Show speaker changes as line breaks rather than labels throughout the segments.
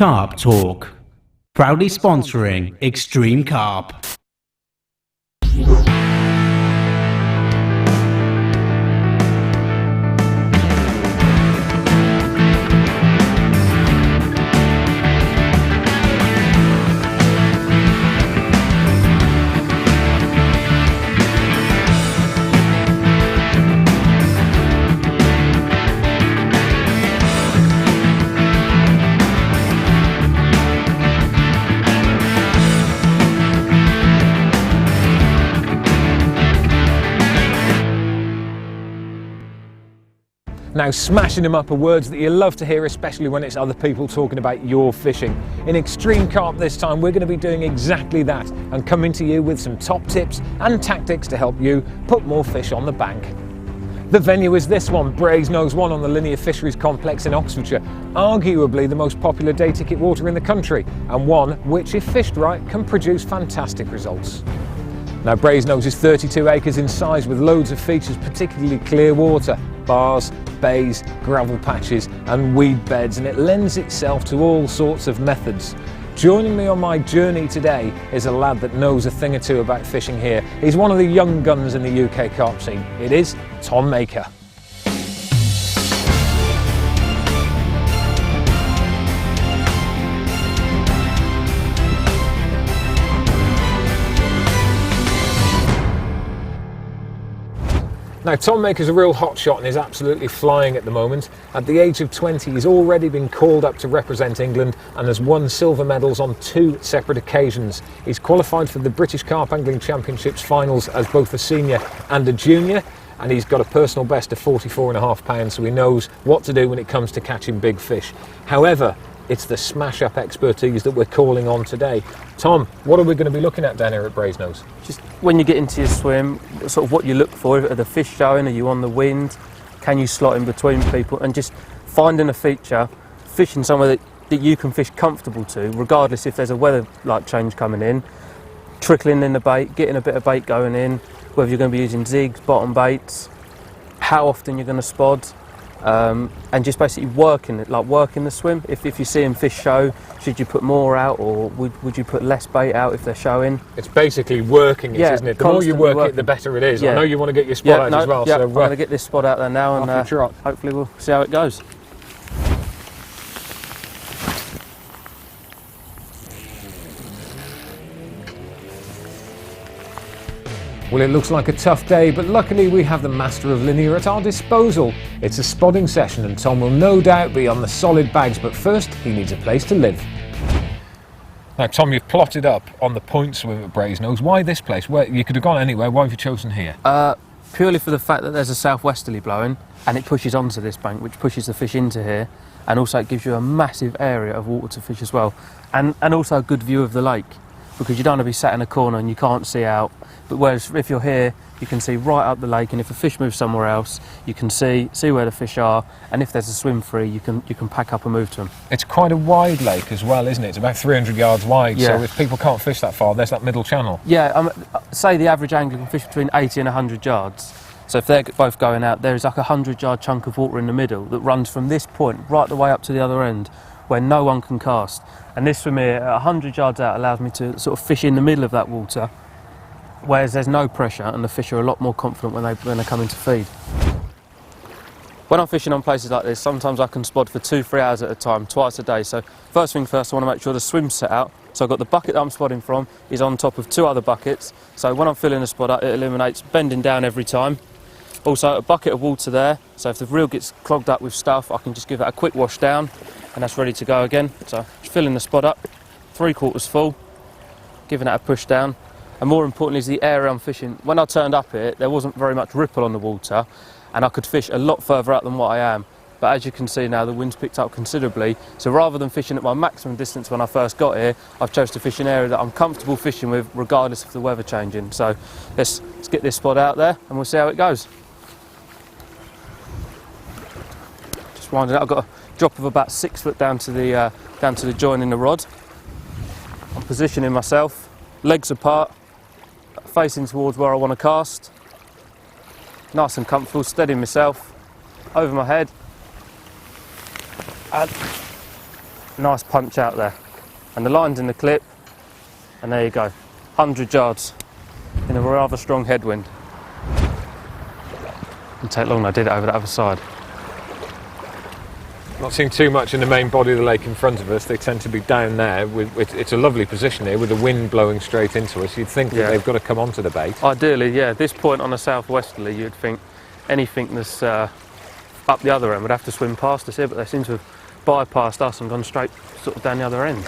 Carp Talk, proudly sponsoring eXtreme Carp.
Now, smashing them up are words that you love to hear, especially when it's other people talking about your fishing. In eXtreme Carp this time, we're going to be doing exactly that and coming to you with some top tips and tactics to help you put more fish on the bank. The venue is this one, Brasenose One on the Linear Fisheries Complex in Oxfordshire, arguably the most popular day ticket water in the country, and one which, if fished right, can produce fantastic results. Now, Brasenose is 32 acres in size with loads of features, particularly clear water, bars, bays, gravel patches and weed beds, and it lends itself to all sorts of methods. Joining me on my journey today is a lad that knows a thing or two about fishing here. He's one of the young guns in the UK carp scene. It is Tom Maker. Now, Tom Maker's a real hotshot and is absolutely flying at the moment. At the age of 20, he's already been called up to represent England and has won silver medals on 2 separate occasions. He's qualified for the British Carp Angling Championships finals as both a senior and a junior, and he's got a personal best of 44.5 pounds, so he knows what to do when it comes to catching big fish. However, it's the smash-up expertise that we're calling on today. Tom, what are we going to be looking at down here at Brasenose?
Just when you get into your swim, sort of what you look for. Are the fish showing? Are you on the wind? Can you slot in between people? And just finding a feature, fishing somewhere that you can fish comfortable to, regardless if there's a weather like change coming in, trickling in the bait, getting a bit of bait going in, whether you're going to be using zigs, bottom baits, how often you're going to spod. And just basically working it, like working the swim. If you're seeing fish show, should you put more out, or would you put less bait out if they're showing?
It's basically working it,
yeah,
isn't it? The more you work it, the better it is.
Yeah.
I know you want to get your spot out as well.
Yeah,
so
I'm going to get this spot out there now, and hopefully we'll see how it goes.
Well, it looks like a tough day, but luckily we have the master of linear at our disposal. It's a spodding session and Tom will no doubt be on the solid bags, but first he needs a place to live. Now, Tom, you've plotted up on the point swim at Brasenose. Why this place? Where you could have gone anywhere. Why have you chosen here?
Purely for the fact that there's a southwesterly blowing and it pushes onto this bank, which pushes the fish into here, and also it gives you a massive area of water to fish as well, and also a good view of the lake, because you don't want to be sat in a corner and you can't see out. But whereas if you're here, you can see right up the lake, and if a fish moves somewhere else, you can see where the fish are, and if there's a swim free, you can pack up and move to them.
It's quite a wide lake as well, isn't it? It's about 300 yards wide,
yeah.
So if people can't fish that far, there's that middle channel.
Yeah, say the average angler can fish between 80 and 100 yards. So if they're both going out, there is like a 100-yard chunk of water in the middle that runs from this point right the way up to the other end, where no one can cast. And this swim here, 100 yards out, allows me to sort of fish in the middle of that water, whereas there's no pressure and the fish are a lot more confident when they come in to feed. When I'm fishing on places like this, sometimes I can spod for 2-3 hours at a time, twice a day. So first thing first, I want to make sure the swim's set out. So I've got the bucket that I'm spodding from is on top of 2 other buckets. So when I'm filling the spod up, it eliminates bending down every time. Also a bucket of water there, so if the reel gets clogged up with stuff, I can just give that a quick wash down and that's ready to go again. So just filling the spod up, 3/4 full, giving that a push down. And more importantly is the area I'm fishing. When I turned up here, there wasn't very much ripple on the water and I could fish a lot further out than what I am. But as you can see now, the wind's picked up considerably. So rather than fishing at my maximum distance when I first got here, I've chose to fish an area that I'm comfortable fishing with regardless of the weather changing. So let's get this spot out there and we'll see how it goes. Just winding up, I've got a drop of about 6 foot down to the join in the rod. I'm positioning myself, legs apart, facing towards where I want to cast. Nice and comfortable, steadying myself over my head. And Nice punch out there. And the line's in the clip, and there you go. 100 yards in a rather strong headwind. Didn't take long, I did it over the other side.
Not seeing too much in the main body of the lake in front of us. They tend to be down there. It's a lovely position here with the wind blowing straight into us. You'd think that they've got to come onto the bait.
Ideally, yeah, this point on a southwesterly, you'd think anything that's up the other end would have to swim past us here, but they seem to have bypassed us and gone straight sort of down the other end.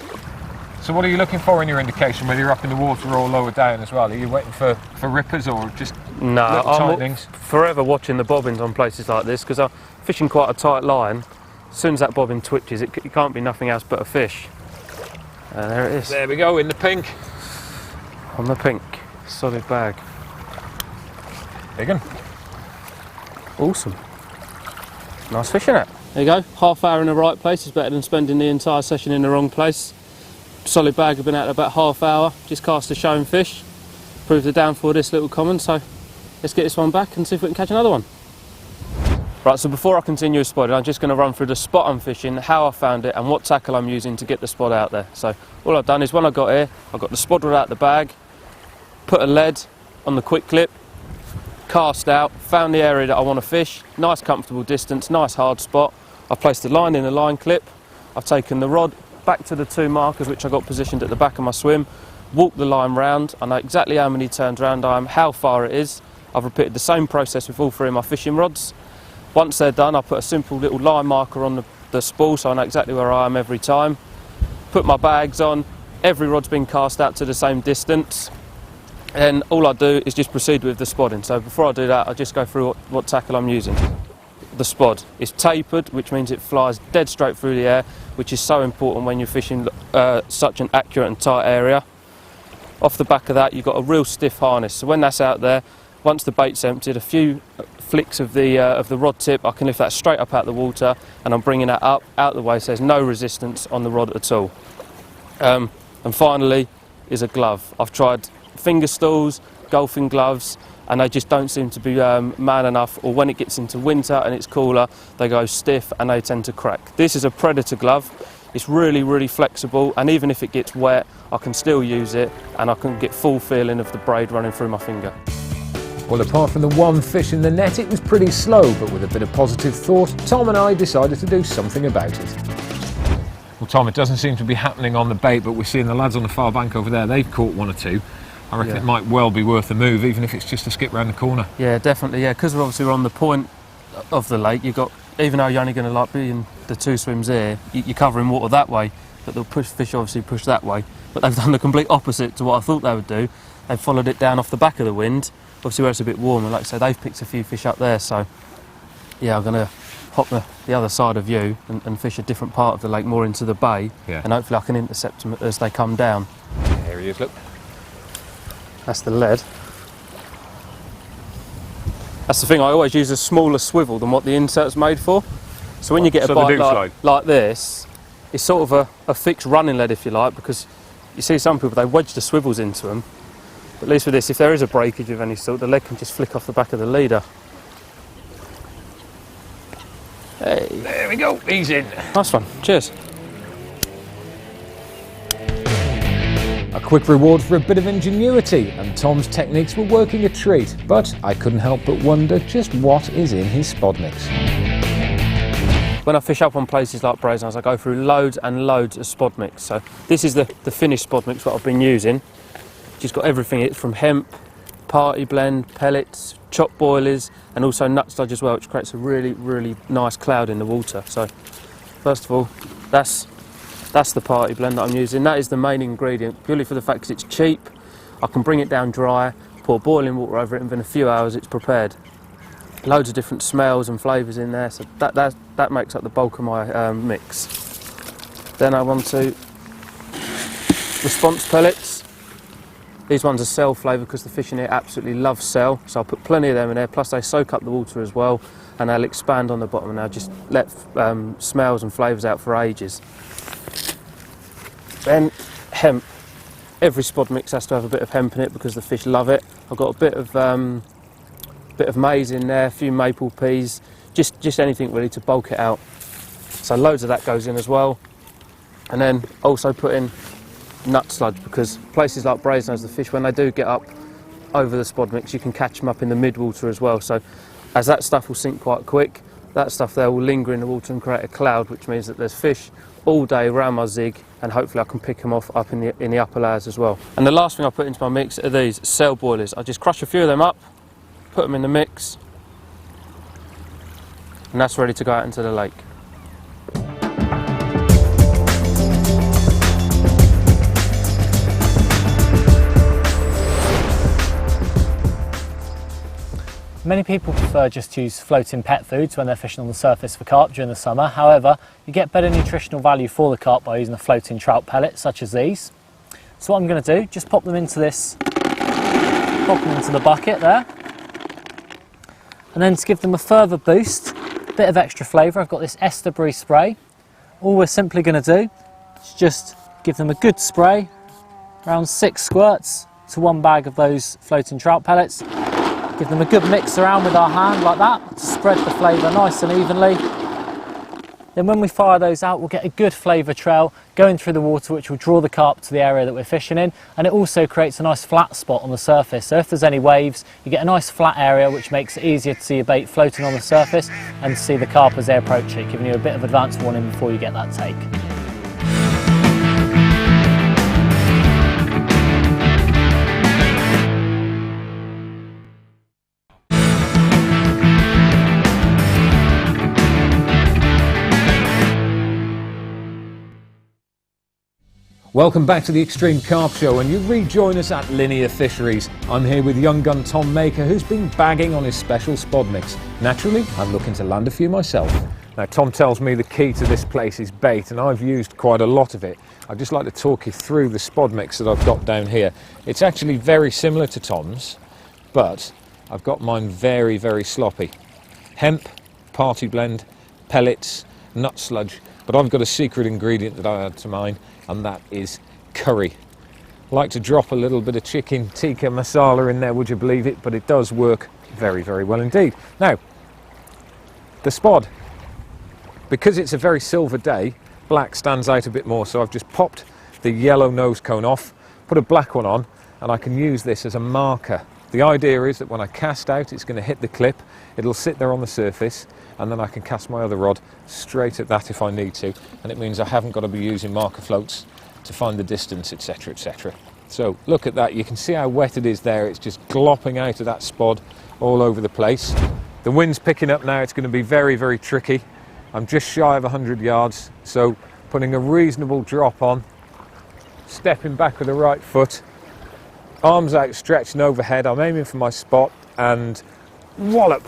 So what are you looking for in your indication, whether you're up in the water or lower down as well? Are you waiting for rippers or just
no, I'm
tightenings?
Forever watching the bobbins on places like this, because I'm fishing quite a tight line. As soon as that bobbin twitches, it can't be nothing else but a fish. There it is.
There we go, in the pink.
On the pink, solid bag.
Big one.
Awesome. Nice fishing it. There you go, half hour in the right place is better than spending the entire session in the wrong place. Solid bag, have been out about half hour, just cast a showing fish. Proved the downfall of this little common, so let's get this one back and see if we can catch another one. Right, so before I continue with spotting, I'm just going to run through the spot I'm fishing, how I found it and what tackle I'm using to get the spot out there. So all I've done is when I got here, I got the spot rod out the bag, put a lead on the quick clip, cast out, found the area that I want to fish, nice comfortable distance, nice hard spot. I've placed the line in the line clip, I've taken the rod back to the 2 markers which I got positioned at the back of my swim, walked the line round, I know exactly how many turns round I am, how far it is. I've repeated the same process with all 3 of my fishing rods. Once they're done, I put a simple little line marker on the spool so I know exactly where I am every time. Put my bags on, every rod's been cast out to the same distance, and all I do is just proceed with the spodding. So before I do that, I just go through what tackle I'm using. The spod is tapered, which means it flies dead straight through the air, which is so important when you're fishing such an accurate and tight area. Off the back of that, you've got a real stiff harness, so when that's out there, once the bait's emptied, a few flicks of the rod tip, I can lift that straight up out of the water, and I'm bringing that up out the way so there's no resistance on the rod at all. And finally is a glove. I've tried finger stools, golfing gloves, and they just don't seem to be man enough, or when it gets into winter and it's cooler, they go stiff and they tend to crack. This is a Predator glove. It's really, really flexible, and even if it gets wet, I can still use it and I can get full feeling of the braid running through my finger.
Well, apart from the one fish in the net, it was pretty slow, but with a bit of positive thought, Tom and I decided to do something about it. Well, Tom, it doesn't seem to be happening on the bait, but we're seeing the lads on the far bank over there, they've caught 1 or 2. I reckon it might well be worth a move, even if it's just a skip round the corner. Yeah,
definitely, yeah, because we're on the point of the lake, you've got, even though you're only going to be in the 2 swims here, you're covering water that way, but the fish obviously push that way. But they've done the complete opposite to what I thought they would do. They've followed it down off the back of the wind, obviously where it's a bit warmer. Like I say, they've picked a few fish up there, so yeah, I'm going to hop the other side of you and fish a different part of the lake, more into the bay, and hopefully I can intercept them as they come down.
There he is, look.
That's the lead. That's the thing, I always use a smaller swivel than what the insert's made for. So when you get a bite like this, it's sort of a fixed running lead, if you like, because you see some people, they wedge the swivels into them. But at least with this, if there is a breakage of any sort, the lead can just flick off the back of the leader. Hey.
There we go, he's in.
Nice one, cheers.
A quick reward for a bit of ingenuity, and Tom's techniques were working a treat, but I couldn't help but wonder just what is in his spod mix.
When I fish up on places like Brasenose, I go through loads and loads of spod mix. So this is the finished spod mix that I've been using. Just got everything in it, from hemp, party blend, pellets, chop boilies, and also nut sludge as well, which creates a really, really nice cloud in the water. So first of all, that's the party blend that I'm using. That is the main ingredient, purely for the fact that it's cheap. I can bring it down dry, pour boiling water over it, and within a few hours it's prepared. Loads of different smells and flavours in there, so that makes up the bulk of my mix. Then I want to response pellets. These ones are cell flavour because the fish in here absolutely love cell, so I'll put plenty of them in there, plus they soak up the water as well, and they'll expand on the bottom, and they'll just let smells and flavours out for ages. Then hemp. Every spod mix has to have a bit of hemp in it because the fish love it. I've got a bit of maize in there, a few maple peas, just anything really to bulk it out. So loads of that goes in as well. And then also put in nut sludge, because places like Brasenose, the fish, when they do get up over the spod mix, you can catch them up in the mid-water as well. So as that stuff will sink quite quick, that stuff there will linger in the water and create a cloud, which means that there's fish all day around my zig, and hopefully I can pick them off up in the upper layers as well. And the last thing I put into my mix are these cell boilers. I just crush a few of them up, put them in the mix, and that's ready to go out into the lake.
Many people prefer just to use floating pet foods when they're fishing on the surface for carp during the summer. However, you get better nutritional value for the carp by using a floating trout pellet such as these. So what I'm going to do, just pop them into this, pop them into the bucket there. And then to give them a further boost, a bit of extra flavour, I've got this Esterbry spray. All we're simply going to do is just give them a good spray, around 6 squirts to 1 bag of those floating trout pellets. Give them a good mix around with our hand like that to spread the flavour nice and evenly. Then when we fire those out, we'll get a good flavour trail going through the water, which will draw the carp to the area that we're fishing in, and it also creates a nice flat spot on the surface. So if there's any waves, you get a nice flat area, which makes it easier to see your bait floating on the surface and to see the carp as they approach it, giving you a bit of advance warning before you get that take.
Welcome back to the eXtreme Carp Show, and you rejoin us at Linear Fisheries. I'm here with young gun Tom Maker, who's been bagging on his special spod mix. Naturally, I'm looking to land a few myself. Now, Tom tells me the key to this place is bait, and I've used quite a lot of it. I'd just like to talk you through the spod mix that I've got down here. It's actually very similar to Tom's, but I've got mine very, very sloppy. Hemp, party blend, pellets, nut sludge, but I've got a secret ingredient that I add to mine, and that is curry. I like to drop a little bit of chicken tikka masala in there, would you believe it? But it does work very, very well indeed. Now, the spod, because it's a very silver day, black stands out a bit more, so I've just popped the yellow nose cone off, put a black one on, and I can use this as a marker. The idea is that when I cast out, it's going to hit the clip, it'll sit there on the surface, and then I can cast my other rod straight at that if I need to, and it means I haven't got to be using marker floats to find the distance, etc, etc. So look at that, you can see how wet it is there. It's just glopping out of that spod all over the place. The wind's picking up now, it's going to be very, very tricky. I'm just shy of 100 yards, so putting a reasonable drop on, stepping back with the right foot, arms outstretched and overhead. I'm aiming for my spot and wallop.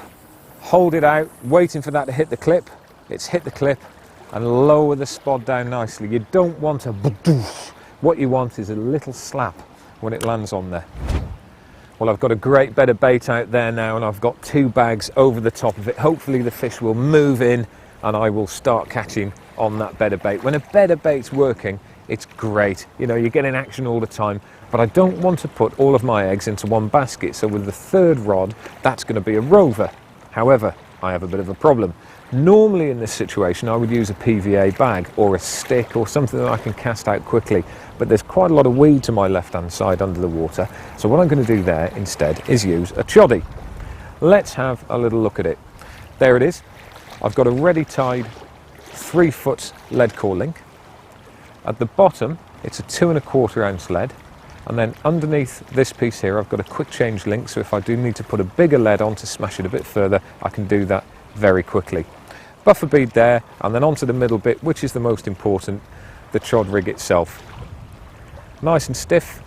Hold it out, waiting for that to hit the clip. It's hit the clip, and lower the spod down nicely. You don't want a badoosh. What you want is a little slap when it lands on there. Well, I've got a great bed of bait out there now, and I've got 2 bags over the top of it. Hopefully the fish will move in and I will start catching on that bed of bait. When a bed of bait's working, it's great. You know, you're getting action all the time, but I don't want to put all of my eggs into one basket. So with the 3rd rod, that's going to be a rover. However, I have a bit of a problem. Normally in this situation I would use a PVA bag or a stick or something that I can cast out quickly, but there's quite a lot of weed to my left hand side under the water, so what I'm going to do there instead is use a choddy. Let's have a little look at it. There it is. I've got a ready tied 3-foot lead core link. At the bottom it's a 2¼ ounce lead. And then underneath this piece here, I've got a quick change link, so if I do need to put a bigger lead on to smash it a bit further, I can do that very quickly. Buffer bead there, and then onto the middle bit, which is the most important, the Chod Rig itself. Nice and stiff,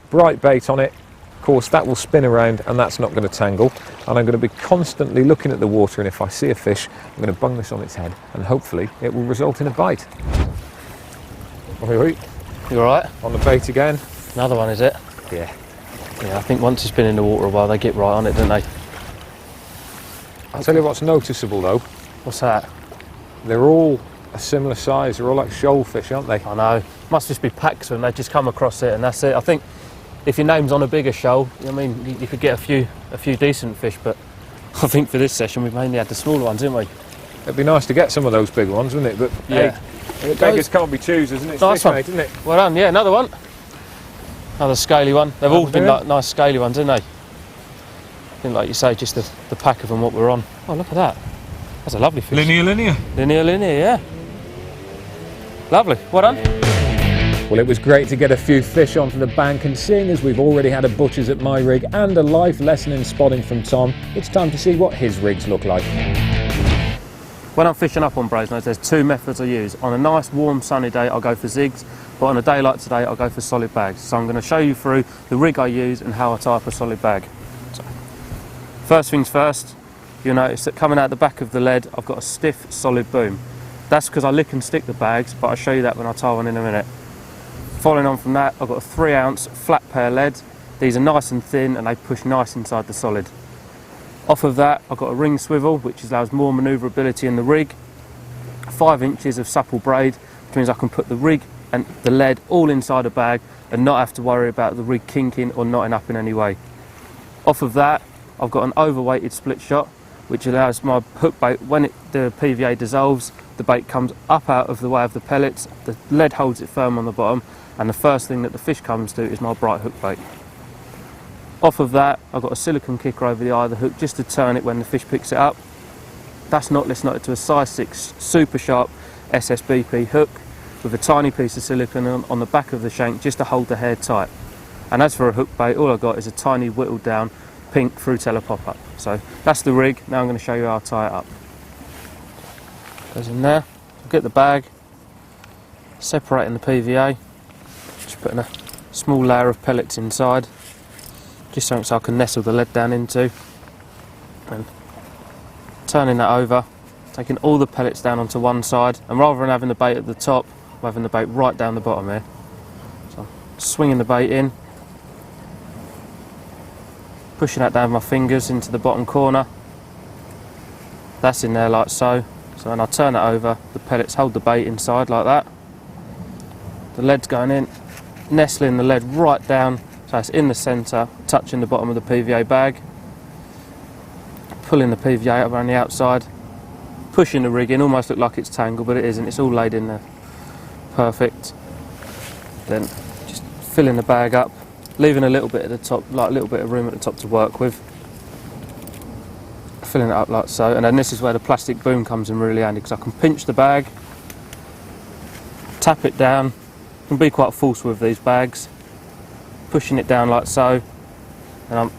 bright bait on it. Of course, that will spin around, and that's not going to tangle. And I'm going to be constantly looking at the water, and if I see a fish, I'm going to bung this on its head, and hopefully it will result in a bite.
You all right?
On the bait again.
Another one, is it?
Yeah.
Yeah, I think once it's been in the water a while, they get right on it, don't they?
I'll tell you what's noticeable though.
What's that?
They're all a similar size. They're all like shoal fish, aren't they?
I know. Must just be packs when they just come across it, and that's it. I think if your name's on a bigger shoal, I mean, you could get a few decent fish, but I think for this session we've mainly had the smaller ones, didn't we?
It'd be nice to get some of those big ones, wouldn't it? But
Yeah.
hey, beggars can't be choosers, isn't it? It's
Nice
fish
one.
mate, isn't it?
Well done, yeah, another one. Another scaly one. They've all been
doing?
like nice scaly ones, haven't they? I think, like you say, just the pack of them what we're on. Oh, look at that. That's a lovely fish.
Linear.
Linear, yeah. Lovely, well done.
Well, it was great to get a few fish onto the bank, and seeing as we've already had a butcher's at my rig and a life lesson in spotting from Tom, it's time to see what his rigs look like.
When I'm fishing up on Brasenose, there's two methods I use. On a nice, warm, sunny day, I'll go for zigs, but on a day like today, I'll go for solid bags. So I'm going to show you through the rig I use and how I tie up a solid bag. So, first things first, you'll notice that coming out the back of the lead, I've got a stiff, solid boom. That's because I lick and stick the bags, but I'll show you that when I tie one in a minute. Following on from that, I've got a 3-ounce flat pair lead. These are nice and thin and they push nice inside the solid. Off of that, I've got a ring swivel, which allows more manoeuvrability in the rig. 5 inches of supple braid, which means I can put the rig and the lead all inside a bag and not have to worry about the rig kinking or knotting up in any way. Off of that, I've got an overweighted split shot, which allows my hook bait, when the PVA dissolves, the bait comes up out of the way of the pellets, the lead holds it firm on the bottom, and the first thing that the fish comes to is my bright hook bait. Off of that, I've got a silicone kicker over the eye of the hook just to turn it when the fish picks it up. That's knotless knotted to a size 6 super sharp SSBP hook with a tiny piece of silicone on the back of the shank just to hold the hair tight. And as for a hook bait, all I've got is a tiny whittled down pink Frutella pop-up. So that's the rig. Now I'm going to show you how I tie it up. Goes in there, I'll get the bag, separating the PVA, just putting a small layer of pellets inside, just so I can nestle the lead down into, and turning that over, taking all the pellets down onto one side, and rather than having the bait at the top, I'm having the bait right down the bottom here. So I'm swinging the bait in, pushing that down with my fingers into the bottom corner. That's in there like so. So when I turn it over, the pellets hold the bait inside like that. The lead's going in, nestling the lead right down, so it's in the centre, touching the bottom of the PVA bag. Pulling the PVA up around the outside, pushing the rig in, almost look like it's tangled, but it isn't, it's all laid in there. Perfect. Then just filling the bag up, leaving a little bit at the top, like a little bit of room at the top to work with. Filling it up like so, and then this is where the plastic boom comes in really handy, because I can pinch the bag, tap it down, can be quite forceful with these bags, pushing it down like so, and I'm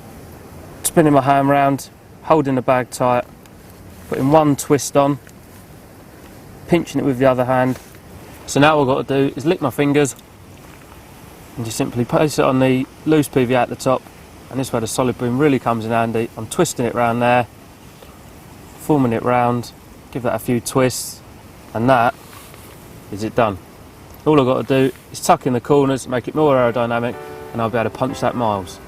spinning my hand round, holding the bag tight, putting one twist on, pinching it with the other hand. So now all I've got to do is lick my fingers and just simply place it on the loose PVA at the top, and this is where the solid boom really comes in handy. I'm twisting it round there, forming it round, give that a few twists, and that is it done. All I've got to do is tuck in the corners, make it more aerodynamic, and I'll be able to punch that miles.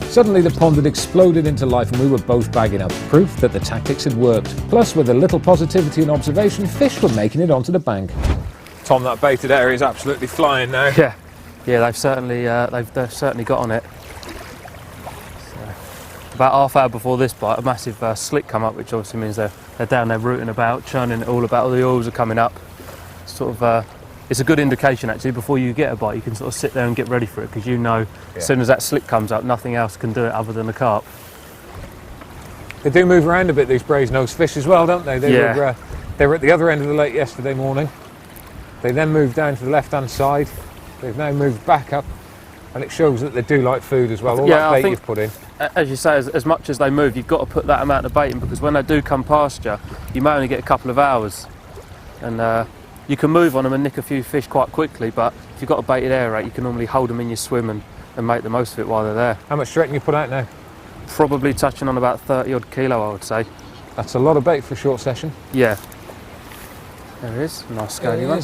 Suddenly the pond had exploded into life and we were both bagging up, proof that the tactics had worked. Plus, with a little positivity and observation, fish were making it onto the bank. Tom, that baited area is absolutely flying now.
Yeah, they've certainly got on it. About half hour before this bite, a massive slick come up, which obviously means they're down there rooting about, churning it all about, all the oils are coming up. Sort of, it's a good indication actually, before you get a bite, you can sort of sit there and get ready for it, because you know as soon as that slick comes up, nothing else can do it other than a carp.
They do move around a bit, these brasenose fish as well, don't they? They were at the other end of the lake yesterday morning. They then moved down to the left-hand side. They've now moved back up, and it shows that they do like food as well. All that bait you've put in.
As you say, as much as they move, you've got to put that amount of bait in, because when they do come past you, you may only get a couple of hours. And you can move on them and nick a few fish quite quickly, but if you've got a baited air rate, you can normally hold them in your swim and make the most of it while they're there.
How much do you reckon you put out now?
Probably touching on about 30 odd kilo, I would say.
That's a lot of bait for a short session.
Yeah. There it is, nice scaly one.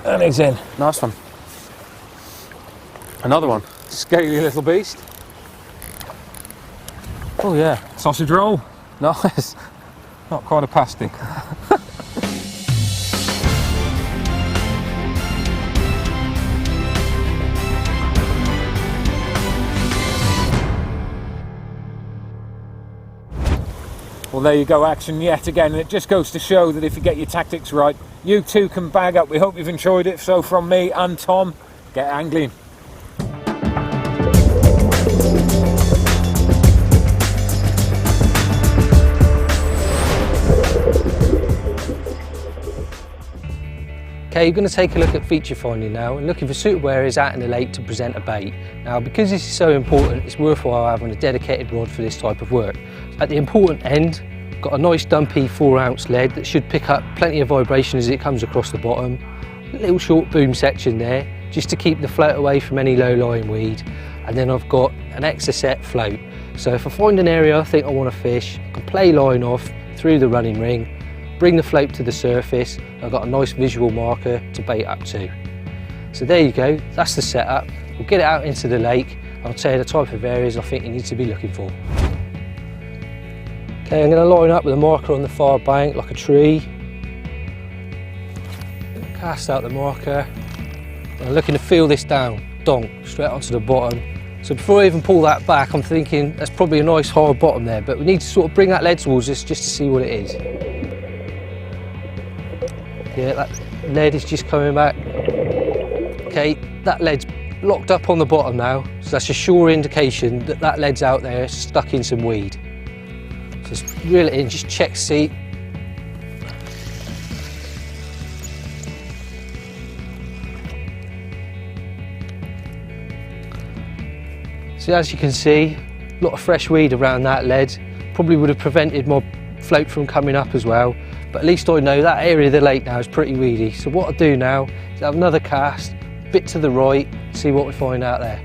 And he's in.
Nice one. Another one.
Scaly little beast.
Oh yeah.
Sausage roll.
Nice.
Not quite a pasty. Well, there you go, action yet again, and it just goes to show that if you get your tactics right, you too can bag up. We hope you've enjoyed it. So from me and Tom, get angling.
Okay, you're going to take a look at feature finding now and looking for suitable areas out in the lake to present a bait. Now, because this is so important, it's worthwhile having a dedicated rod for this type of work. At the important end, got a nice dumpy 4-ounce lead that should pick up plenty of vibration as it comes across the bottom. A little short boom section there, just to keep the float away from any low-lying weed. And then I've got an extra set float. So if I find an area I think I want to fish, I can play line off through the running ring, bring the float to the surface. I've got a nice visual marker to bait up to. So there you go, that's the setup. We'll get it out into the lake. I'll tell you the type of areas I think you need to be looking for. Okay, I'm going to line up with a marker on the far bank like a tree. Cast out the marker. I'm looking to feel this down, donk, straight onto the bottom. So before I even pull that back, I'm thinking that's probably a nice hard bottom there, but we need to sort of bring that lead towards us just to see what it is. Yeah, that lead is just coming back. Okay, that lead's locked up on the bottom now, so that's a sure indication that that lead's out there stuck in some weed. Just reel it in, just check seat. So as you can see, a lot of fresh weed around that lead. Probably would have prevented my float from coming up as well. But at least I know that area of the lake now is pretty weedy. So what I'll do now is have another cast, bit to the right, see what we find out there.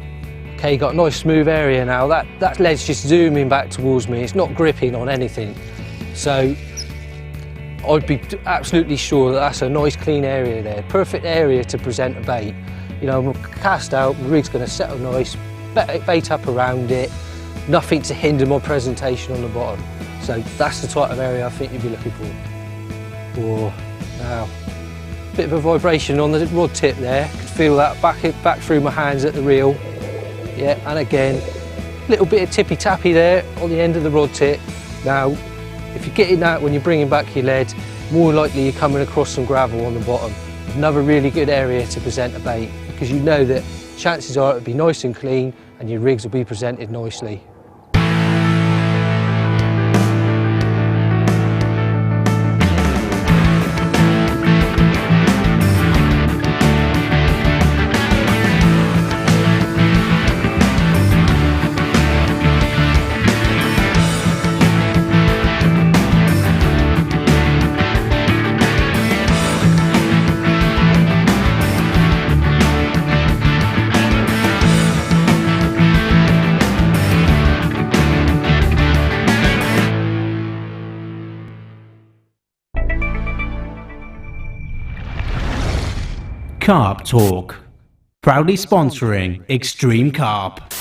Okay, got a nice smooth area now. That lead's just zooming back towards me. It's not gripping on anything. So I'd be absolutely sure that that's a nice clean area there. Perfect area to present a bait. You know, I'm cast out, the rig's gonna settle nice, bait up around it, nothing to hinder my presentation on the bottom. So that's the type of area I think you'd be looking for. Oh, now, bit of a vibration on the rod tip there. Could feel that back through my hands at the reel. Yeah, and again, little bit of tippy tappy there on the end of the rod tip. Now, if you're getting that when you're bringing back your lead, more likely you're coming across some gravel on the bottom. Another really good area to present a bait, because you know that chances are it'll be nice and clean and your rigs will be presented nicely.
Carp Talk, proudly sponsoring eXtreme Carp.